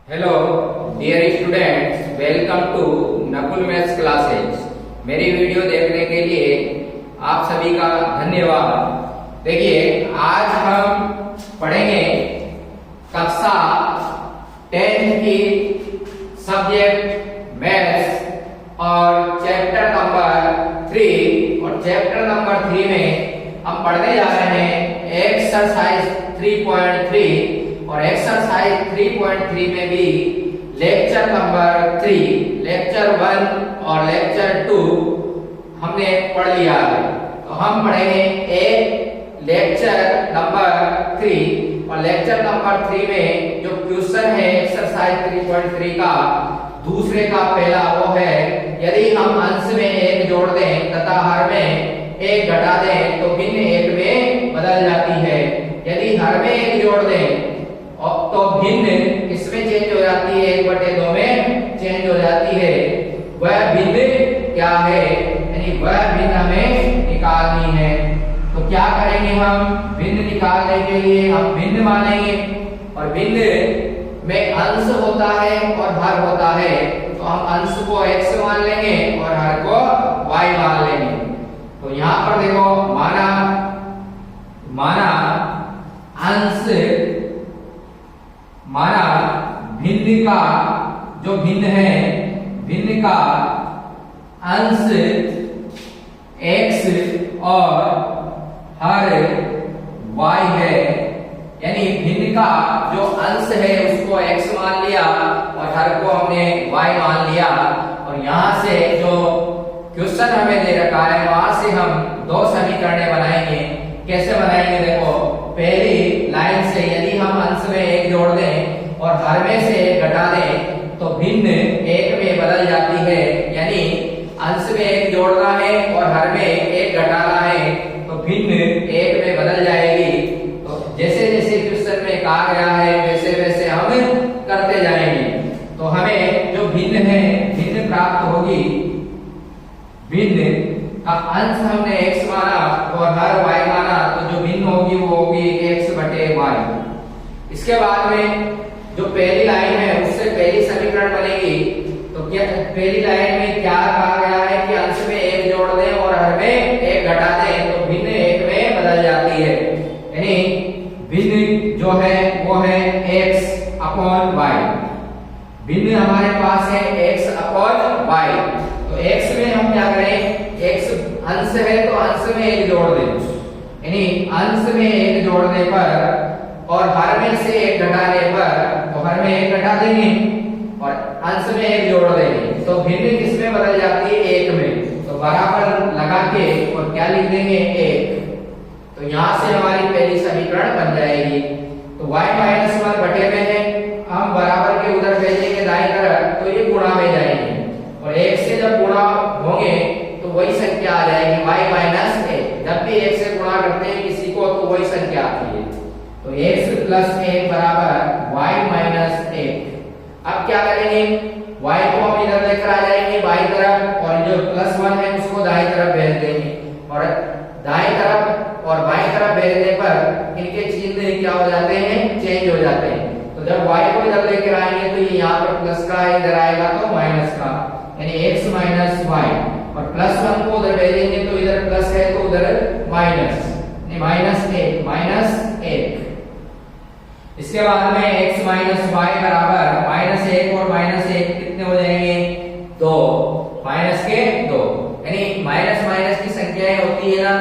Hello dear students, welcome to Nakul maths classes. मेरी वीडियो देखने के लिए आप सभी का धन्यवाद। देखिए, आज हम पढ़ेंगे कक्षा 10 की सब्जेक्ट मैथ्स और चैप्टर नंबर 3। और चैप्टर नंबर 3 में हम पढ़ने जा रहे हैं एक्सरसाइज 3.3 और एक्सरसाइज 3.3 में भी लेक्चर नंबर 3, लेक्चर 1 और लेक्चर 2 हमने पढ़ लिया है। तो हम पढ़ेंगे एक लेक्चर नंबर 3 और लेक्चर नंबर 3 में जो क्वेश्चन है एक्सरसाइज 3.3 का दूसरे का पहला वो है, यदि हम अंश में एक जोड़ दें तथा हर में एक घटा दें तो भिन्न एक में बदल जाती है। यदि हर में एक जोड़ दें तो भिन्न किसमें चेंज हो जाती है? 1/2 में चेंज हो जाती है। वह भिन्न क्या है? यानी वह भिन्न हमें निकालनी है। तो क्या करेंगे हम? भिन्न निकालने के लिए हम भिन्न मानेंगे और भिन्न में अंश होता है और हर होता है। तो हम अंश को x मान लेंगे और हर को y मान लेंगे। तो यहाँ पर देखो, माना अंश, माना भिन्न का जो भिन्न है, भिन्न का अंश x और हर y है। यानी भिन्न का जो अंश है उसको x मान लिया और हर को हमने y मान लिया। और यहाँ से जो क्वेश्चन हमें दे रखा है वहां से हम दो समीकरण बनाएंगे। कैसे बनाएंगे? देखो, पहली लाइन से यदि हम अंश में एक जोड़ दें और हर में से एक घटा दें तो भिन्न एक में बदल जाती है। यानी अंश में एक जोड़ना है और हर में एक घटाना है तो भिन्न एक में बदल जाएगी। तो जैसे जैसे क्वेश्चन में कहा गया है वैसे वैसे हम करते जाएंगे। तो हमें जो भिन्न है, भिन्न प्राप्त होगी। भिन्न का अंश हमने x माना और हर y माना, तो जो भिन्न होगी वो होगी x/y। इसके बाद में जो पहली लाइन है उससे पहली समीकरण बनेगी। तो क्या पहली लाइन में क्या कहा गया है कि अंश में एक जोड़ दें और हर में एक घटा दें तो भिन्न एक में बदल जाती है। यानी भिन्न जो है वो है x/y। भिन्न हमारे पास है x/y। तो x में हम क्या करें? x अंश है तो अंश में एक जोड़ दें, यानी अंश में एक जोड़ने पर और हर में से एक घटाने पर, तो हर में एक घटा देंगे और अंश में एक जोड़ देंगे तो भिन्न किसमें बदल जाती है? एक में। तो बराबर लगा के और क्या लिख देंगे? 1। तो यहाँ से हमारी पहली समीकरण बन जाएगी। तो y - 1 बटे में है, हम बराबर के उधर भेजेंगे दाईं तरफ तो ये गुणा में जाएंगे और 1 से जब गुणा होंगे तो वही संख्या आ जाएगी y - 1। जब भी 1 से गुणा करते हैं किसी को तो वही संख्या आती है। तो x + 1 बराबर y - 1। अब क्या करेंगे? y को हम इधर लेकर आ जाएंगे बाईं तरफ और जो +1 है उसको दाईं तरफ भेज देंगे और दाईं तरफ और बाईं तरफ भेजने पर इनके चिन्ह क्या हो जाते हैं? चेंज हो जाते हैं। तो जब y को इधर लेकर आएंगे तो ये यहाँ पर प्लस का है, इधर आएगा तो माइनस का, यानी x - y। और +1 को उधर भेजेंगे तो इधर प्लस है तो उधर माइनस, -1। इसके बाद में x - y बराबर -1 और -1 कितने हो जाएंगे? 2, माइनस के 2। यानी माइनस माइनस की संख्याएं होती है ना,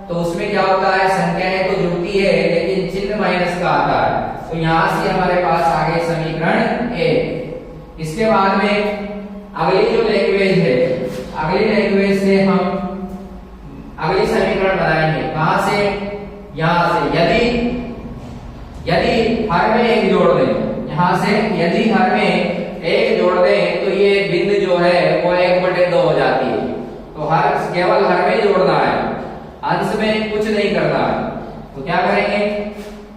तो उसमें क्या होता है? संख्याएं तो जुड़ती है लेकिन चिन्ह माइनस का आता है। तो यहाँ से हमारे पास आ गए समीकरण 1। इसके बाद में अगली जो लैंग्वेज है, अगली लैंग्वेज से हम अगली समीकरण बनाएंगे। कहां से? यहां से। यदि हर में एक जोड़ दें, यहां से यदि हर में एक जोड़ दें तो ये भिन्न जो है वो 1/2 हो जाती है। तो केवल हर में जोड़ना है, अंश में कुछ नहीं करना है। तो क्या करेंगे?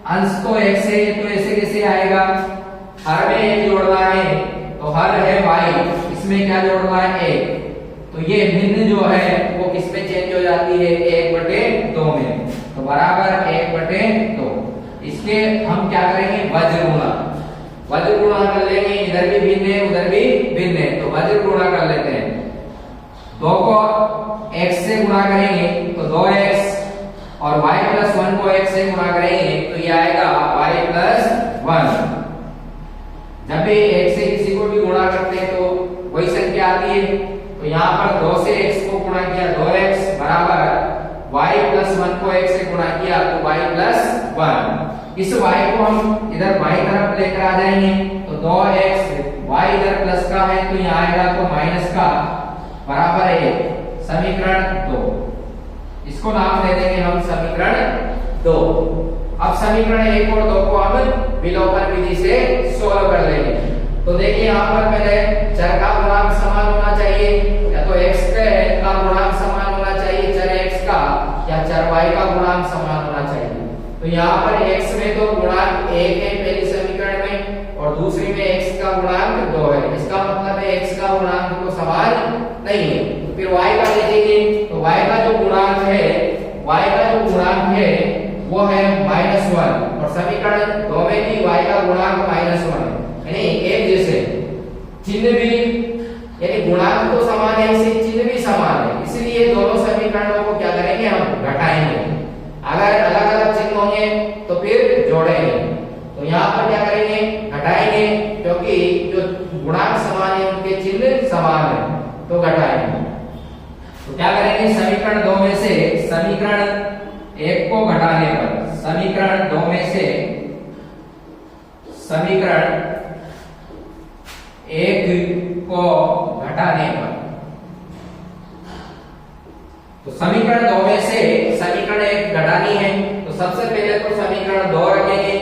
अंश तो x है तो ऐसे कैसे आएगा? हर में एक जोड़ना है तो हर है y, इसमें क्या जोड़ना है? 1। तो ये भिन्न जो है वो किसमें चेंज हो जाती है? 1/2 में। तो बराबर 1/2। इसके हम क्या करेंगे? वज्र गुणा। वज्र गुणा कर लेंगे, इधर भी भिन्न है उधर भी भिन्न है, तो वज्र गुणा कर लेते हैं। 2 को x से गुणा करेंगे तो 2x, और y प्लस 1 को x से गुणा करेंगे तो ये आएगा y प्लस 1। जब भी x से किसी को भी गुणा करते हैं तो वही संख्या आती है, तो यहाँ पर 2 से x को गुणा किया 2x बराबर y प्लस 1 को x से गुणा किया तो y प्लस 1। इस y को हम इधर बाईं तरफ लेकर आ जाएंगे तो 2x, y इधर प्लस का है तो यहाँ आएगा तो माइनस का बराबर है समीकरण 2। इसको नाम दे देंगे हम समीकरण 2। अब समीकरण 1 और 2 को हम विलोपन विधि से सोल्व कर लेंगे। तो देखिए यहाँ पर पहले चर का गुणांक समान होना चाहिए, या तो x का गुणांक समान होना चाहिए चर x का, या चर y का गुणांक समान होना चाहिए। तो यहाँ पर x में तो गुणांक 1 है पहली समीकरण में, और दूसरी में x का गुणांक 2 है। इसका मतलब है x का गुणांक तो समान नहीं है। तो फिर y का देखेंगे तो y का जो गुणांक है वो है -1, और समीकरण 2 में भी y का गुणांक -1 है, यानी एक जैसे चिन्ह भी, यानी गुणांक तो समान है, इसी चिन्ह भी समान है, इसलिए दोनों समीकरणों को क्या करेंगे हम घटाएंगे। अगर अलग अलग चिन्ह होंगे तो फिर जोड़ेंगे, तो यहाँ पर क्या करेंगे घटाएंगे, क्योंकि जो गुणांक समान है उनके चिन्ह समान है तो घटाएंगे। तो क्या करेंगे समीकरण 2 में से समीकरण 1 को घटाने पर, समीकरण 2 में से समीकरण 1 को घटाने पर, तो समीकरण 2 में से समीकरण 1 घटानी है तो सबसे पहले तो समीकरण 2 रखेंगे,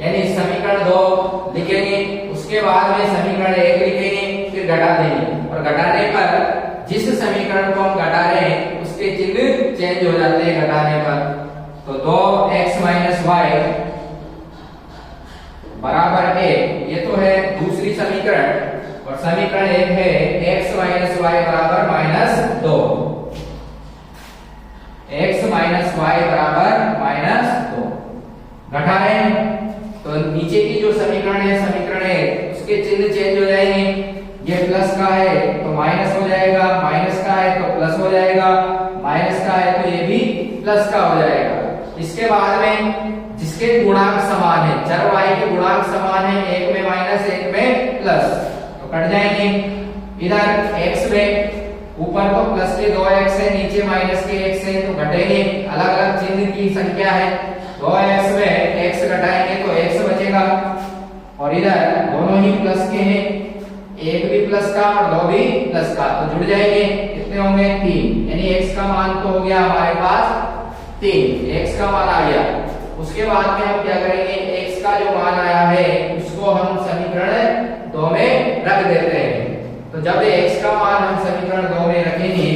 यानी समीकरण 2 लिखेंगे, उसके बाद में समीकरण 1 लिखेंगे, फिर घटा देंगे, और घटाने पर जिस समीकरण को हम घटा रहे हैं उसके चिन्ह चेंज हो जाते हैं घटाने पर। तो 2x - y बराबर 1, ये तो है दूसरी समीकरण, और समीकरण 1 है x - y बराबर -2, x - y बराबर -2। घटा रहे हैं तो नीचे की जो समीकरण है समीकरण 1 उसके चिन्ह चेंज हो जाएंगे, ये प्लस का है तो माइनस हो जाएगा, माइनस का है तो प्लस हो जाएगा, माइनस का है तो ये भी प्लस का हो जाएगा। इसके बाद में जिसके गुणांक समान है, चर y के गुणांक समान है, एक में माइनस एक में प्लस, तो कट जाएंगे। इधर x में ऊपर तो प्लस के 2x है, नीचे माइनस के x है, तो घटेंगे, अलग अलग चिन्ह की संख्या है, 2x में x घटाएंगे तो x बचेगा, और इधर दोनों ही प्लस के हैं, एक भी प्लस का और 2 भी प्लस का, तो जुड़ जाएंगे, कितने होंगे 3, यानी x का मान तो हो गया हमारे पास 3, x का मान आ गया। उसके बाद में हम क्या करेंगे, x का जो मान आया है उसको हम समीकरण 2 में रख देते हैं। तो जब x का मान हम समीकरण 2 में रखेंगे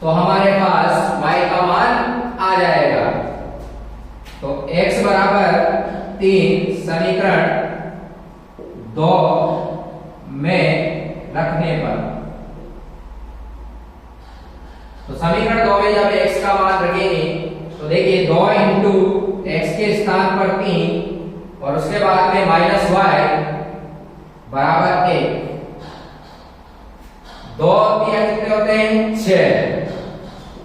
तो हमारे पास y का मान आ जाएगा। तो x बराबर 3 समीकरण 2 में रखने पर, तो समीकरण 2 में जब x का मान रखेंगे तो देखिए 2 इंटू x के स्थान पर 3, और उसके बाद में -y बराबर 1, 2 3 कितने होते हैं 6,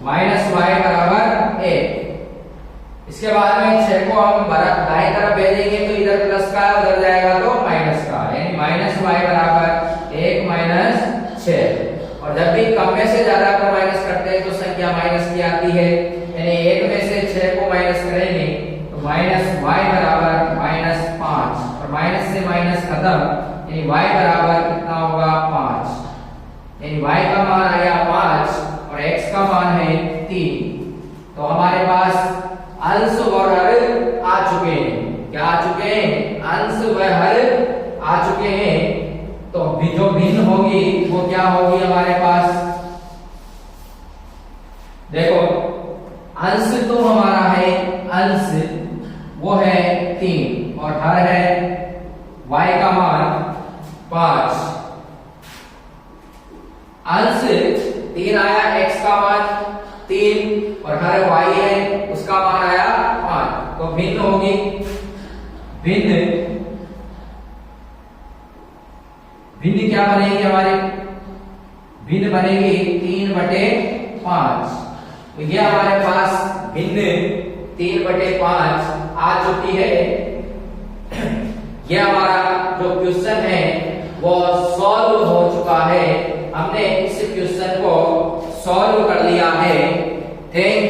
-y बराबर 1। इसके बाद में 6 को हम दाएं तरफ भेजेंगे तो इधर प्लस का उधर जाएगा तो माइनस का, यानी -y बराबर 1 - 6। और जब भी कम में से ज्यादा को माइनस करते हैं तो संख्या माइनस की आती है, यानी 1 में से 6 को माइनस करेंगे तो -y बराबर -5, और माइनस से माइनस खत्म, यानी y बराबर कितना होगा 5, यानी y का मान आया 5 और x का मान है 3। तो हमारे पास अंश और हर आ चुके हैं, क्या आ चुके हैं, अंश व हर आ चुके हैं। तो जो भिन्न होगी वो क्या होगी हमारे पास, देखो अंश तो हमारा है, अंश वो है 3 और हर है y का मान 5। अंश 3 आया, x का मान 3 और हर y है उसका मान आया 5, तो भिन्न होगी, भिन्न भिन्न क्या बनेगी हमारी, भिन्न बनेगी 3/5। तो ये हमारे पास भिन्न 3/5 आ चुकी है। ये हमारा जो क्वेश्चन है वो सॉल्व हो चुका है। हमने इस क्वेश्चन को सॉल्व कर लिया है। थैंक